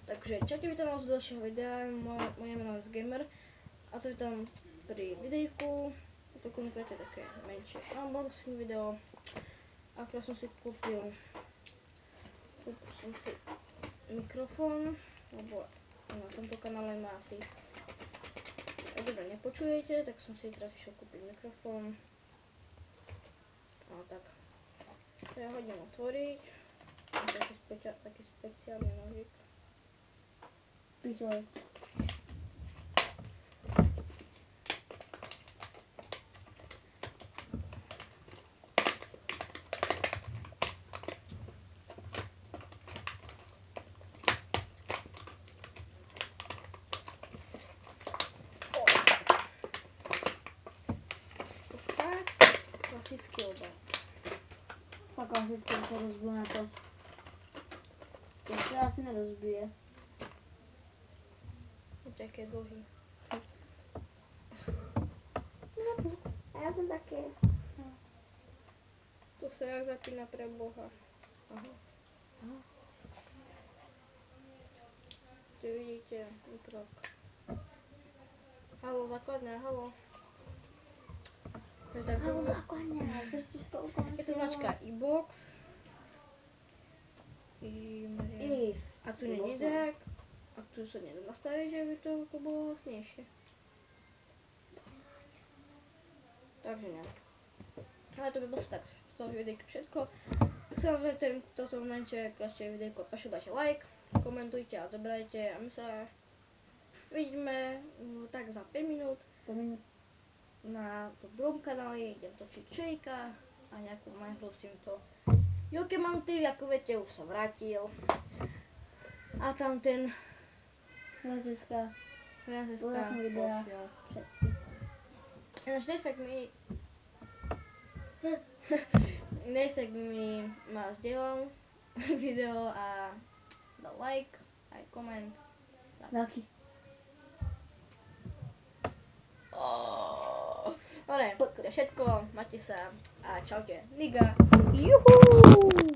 Takže čaute, vítam vás z ďalšieho videa, moje meno je Gamer a to je tam pri videjku, to konkrétne také menšie unboxing video. Akurát som si kúpil mikrofón, lebo na tomto kanále ma asi dobre nepočujete, tak som si teraz išiel kúpiť mikrofón. A tak, to ja hodím otvoriť, taký špeciálny nožík. Pičoj. Klasický obal. Fakt klasicky sa rozbije na to. To sa asi nerozbije. Také dlhý. A ja som také. To sa jak zapína pre Boha. Aha. Tu vidíte mikrok. Haló, základňa, haló. Haló, základňa, zrčíš to ukončilo. Je to značka iBox. A tu nie je tak. A tu sa nedá nastaviť, že by to bolo hlasnejšie. Takže nie. Ale to by bolo tak z toho videjka všetko. Ak sa vám toto momenček, ešte videjko páči, dajte like, komentujte a odoberajte a my sa vidíme tak za 5 minút na druhom kanáli. Idem točiť Shakea a nejakú mahru s týmto Yokeman TV, ako viete, už sa vrátil. A tam ten Lezeska. pošiel. Ináč Nefek mi ma zdieľal video a dal like, aj koment. Veľký. Dobre, to je všetko, majte sa a čaute. Niga. Juhu!